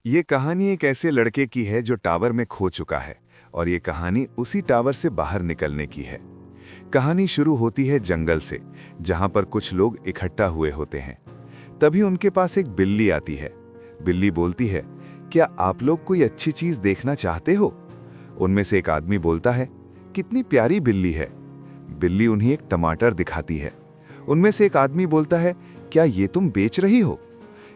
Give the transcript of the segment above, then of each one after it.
ये कहानी एक ऐसे लड़के की है जो टावर में खो चुका है और ये कहानी उसी टावर से बाहर निकलने की है। कहानी शुरू होती है जंगल से, जहां पर कुछ लोग इकट्ठा हुए होते हैं। तभी उनके पास एक बिल्ली आती है। बिल्ली बोलती है, क्या आप लोग कोई अच्छी चीज देखना चाहते हो? उनमें से एक आदमी बोलता है, कितनी प्यारी बिल्ली है। बिल्ली उन्हें एक टमाटर दिखाती है। उनमें से एक आदमी बोलता है, क्या ये तुम बेच रही हो?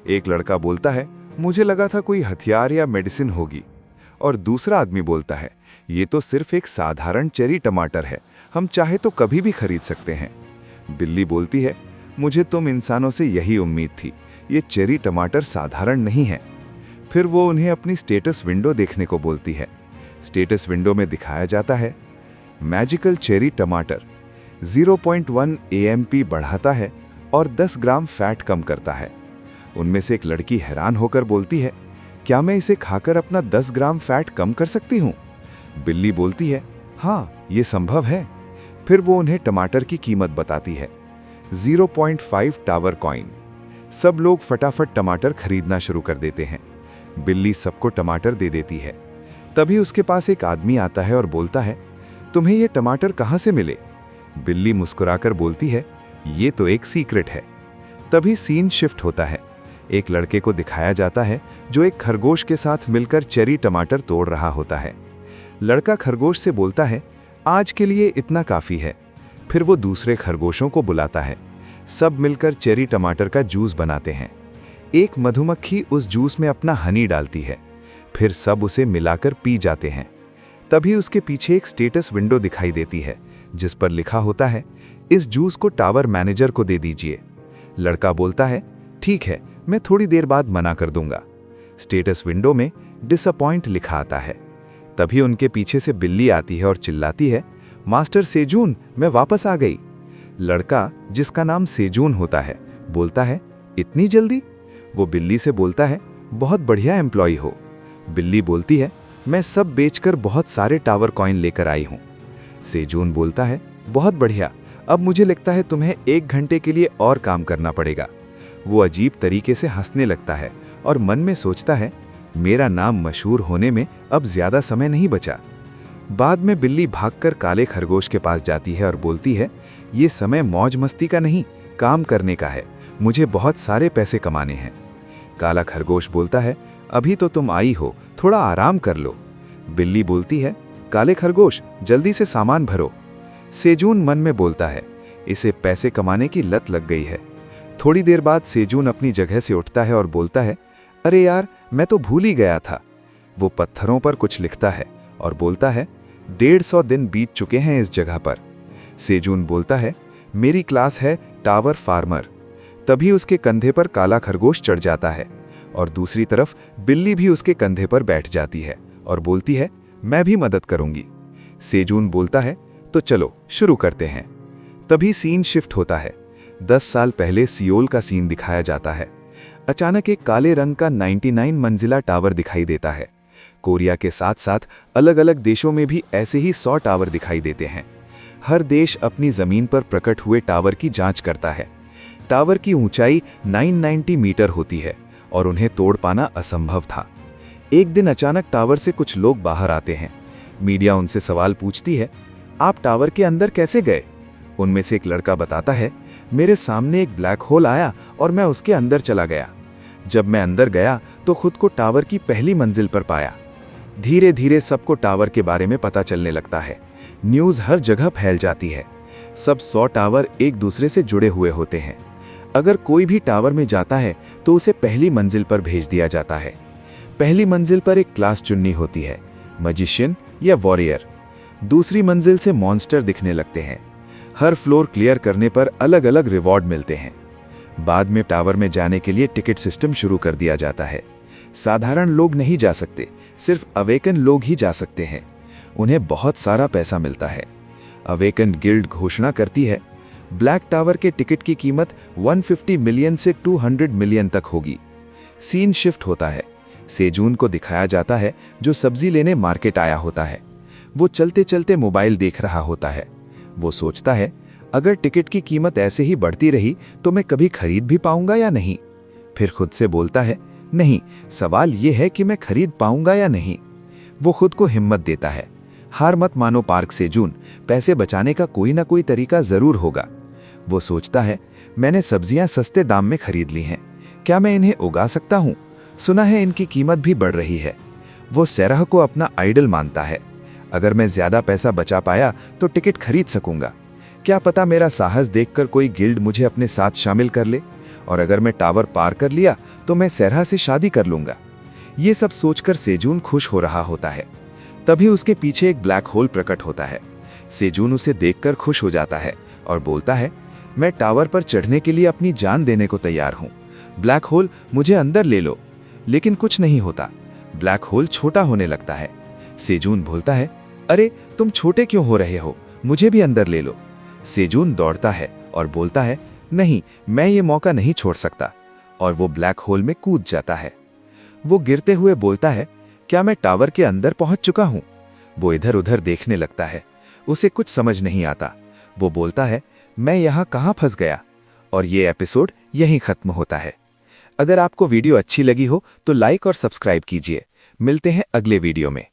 एक लड़का बोलता है, मुझे लगा था कोई हथियार या मेडिसिन होगी। और दूसरा आदमी बोलता है, ये तो सिर्फ एक साधारण चेरी टमाटर है, हम चाहे तो कभी भी खरीद सकते हैं। बिल्ली बोलती है, मुझे तुम इंसानों से यही उम्मीद थी, ये चेरी टमाटर साधारण नहीं है। फिर वो उन्हें अपनी स्टेटस विंडो देखने को बोलती है। स्टेटस विंडो में दिखाया जाता है, मैजिकल चेरी टमाटर 0.1 AMP बढ़ाता है और 10 ग्राम फैट कम करता है। उनमें से एक लड़की हैरान होकर बोलती है, क्या मैं इसे खाकर अपना 10 ग्राम फैट कम कर सकती हूँ? बिल्ली बोलती है, हाँ, ये संभव है। फिर वो उन्हें टमाटर की कीमत बताती है, 0.5 टावर कॉइन। सब लोग फटाफट टमाटर खरीदना शुरू कर देते हैं। बिल्ली सबको टमाटर दे देती है। तभी उसके पास एक आदमी आता है और बोलता है, तुम्हें ये टमाटर कहाँ से मिले? बिल्ली मुस्कुराकर बोलती है, ये तो एक सीक्रेट है। तभी सीन शिफ्ट होता है। एक लड़के को दिखाया जाता है जो एक खरगोश के साथ मिलकर चेरी टमाटर तोड़ रहा होता है। लड़का खरगोश से बोलता है, आज के लिए इतना काफी है। फिर वो दूसरे खरगोशों को बुलाता है। सब मिलकर चेरी टमाटर का जूस बनाते हैं। एक मधुमक्खी उस जूस में अपना हनी डालती है। फिर सब उसे मिलाकर पी जाते हैं। तभी उसके पीछे एक स्टेटस विंडो दिखाई देती है, जिस पर लिखा होता है, इस जूस को टावर मैनेजर को दे दीजिए। लड़का बोलता है, ठीक है, मैं थोड़ी देर बाद मना कर दूंगा। स्टेटस विंडो में डिसअपॉइंट लिखा आता है। तभी उनके पीछे से बिल्ली आती है और चिल्लाती है, मास्टर सेजून, मैं वापस आ गई। लड़का, जिसका नाम सेजून होता है, बोलता है, इतनी जल्दी? वो बिल्ली से बोलता है, बहुत बढ़िया एम्प्लॉय हो। बिल्ली बोलती है, मैं सब बेचकर बहुत सारे टावर कॉइन लेकर आई हूँ। सेजून बोलता है, बहुत बढ़िया, अब मुझे लगता है तुम्हें 1 घंटे के लिए और काम करना पड़ेगा। वो अजीब तरीके से हंसने लगता है और मन में सोचता है, मेरा नाम मशहूर होने में अब ज्यादा समय नहीं बचा। बाद में बिल्ली भागकर काले खरगोश के पास जाती है और बोलती है, ये समय मौज मस्ती का नहीं, काम करने का है, मुझे बहुत सारे पैसे कमाने हैं। काला खरगोश बोलता है, अभी तो तुम आई हो, थोड़ा आराम कर लो। बिल्ली बोलती है, काले खरगोश, जल्दी से सामान भरो। सेजून मन में बोलता है, इसे पैसे कमाने की लत लग गई है। थोड़ी देर बाद सेजून अपनी जगह से उठता है और बोलता है, अरे यार, मैं तो भूल ही गया था। वो पत्थरों पर कुछ लिखता है और बोलता है, 150 दिन बीत चुके हैं इस जगह पर। सेजून बोलता है, मेरी क्लास है टावर फार्मर। तभी उसके कंधे पर काला खरगोश चढ़ जाता है और दूसरी तरफ बिल्ली भी उसके कंधे पर बैठ जाती है और बोलती है, मैं भी मदद करूंगी। सेजून बोलता है, तो चलो शुरू करते हैं। तभी सीन शिफ्ट होता है। 10 साल पहले सियोल का सीन दिखाया जाता है। अचानक एक काले रंग का 99 मंजिला टावर दिखाई देता है। कोरिया के साथ साथ अलग अलग देशों में भी ऐसे ही 100 टावर दिखाई देते हैं। हर देश अपनी जमीन पर प्रकट हुए टावर की जांच करता है। टावर की ऊंचाई 990 मीटर होती है और उन्हें तोड़ पाना असंभव था। एक दिन अचानक टावर से कुछ लोग बाहर आते हैं। मीडिया उनसे सवाल पूछती है, आप टावर के अंदर कैसे गए? उनमें से एक लड़का बताता है, मेरे सामने एक ब्लैक होल आया और मैं उसके अंदर चला गया। जब मैं अंदर गया तो खुद को टावर की पहली मंजिल पर पाया। धीरे धीरे सबको टावर के बारे में पता चलने लगता है। न्यूज़ हर जगह फैल जाती है। सब 100 टावर एक दूसरे से जुड़े हुए होते हैं। अगर कोई भी टावर में जाता है तो उसे पहली मंजिल पर भेज दिया जाता है। पहली मंजिल पर एक क्लास चुननी होती है, मैजिशियन या वॉरियर। दूसरी मंजिल से मॉन्स्टर दिखने लगते हैं। हर फ्लोर क्लियर करने पर अलग अलग रिवॉर्ड मिलते हैं। बाद में टावर में जाने के लिए टिकट सिस्टम शुरू कर दिया जाता है। साधारण लोग नहीं जा सकते, सिर्फ अवेकन लोग ही जा सकते हैं। उन्हें बहुत सारा पैसा मिलता है। अवेकन गिल्ड घोषणा करती है, ब्लैक टावर के टिकट की कीमत 150 मिलियन से 200 मिलियन तक होगी। सीन शिफ्ट होता है। सेजून को दिखाया जाता है जो सब्जी लेने मार्केट आया होता है। वो चलते चलते मोबाइल देख रहा होता है। वो सोचता है, अगर टिकट की कीमत ऐसे ही बढ़ती रही तो मैं कभी खरीद भी पाऊंगा या नहीं। फिर खुद से बोलता है, नहीं, सवाल ये है कि मैं खरीद पाऊंगा या नहीं। वो खुद को हिम्मत देता है। हार मत मानो पार्क सेजून, पैसे बचाने का कोई ना कोई तरीका जरूर होगा। वो सोचता है, मैंने सब्जियां सस्ते दाम में खरीद ली हैं, क्या मैं इन्हें उगा सकता हूँ? सुना है इनकी कीमत भी बढ़ रही है। वो सेरह को अपना आइडल मानता है। अगर मैं ज्यादा पैसा बचा पाया तो टिकट खरीद सकूंगा। क्या पता मेरा साहस देखकर कोई गिल्ड मुझे अपने साथ शामिल कर ले, और अगर मैं टावर पार कर लिया तो मैं सेरह से शादी कर लूंगा। ये सब सोचकर सेजून खुश हो रहा होता है। तभी उसके पीछे एक ब्लैक होल प्रकट होता है। सेजून उसे देखकर खुश हो जाता है और बोलता है, मैं टावर पर चढ़ने के लिए अपनी जान देने को तैयार हूं। ब्लैक होल, मुझे अंदर ले लो। लेकिन कुछ नहीं होता। ब्लैक होल छोटा होने लगता है। सेजून बोलता है, अरे तुम छोटे क्यों हो रहे हो, मुझे भी अंदर ले लो। सेजून दौड़ता है और बोलता है, नहीं, मैं ये मौका नहीं छोड़ सकता। और वो ब्लैक होल में कूद जाता है। वो गिरते हुए बोलता है, क्या मैं टावर के अंदर पहुंच चुका हूं? वो इधर उधर देखने लगता है। उसे कुछ समझ नहीं आता। वो बोलता है, मैं यहां कहां फंस गया? और ये एपिसोड यहीं खत्म होता है। अगर आपको वीडियो अच्छी लगी हो तो लाइक और सब्सक्राइब कीजिए। मिलते हैं अगले वीडियो में।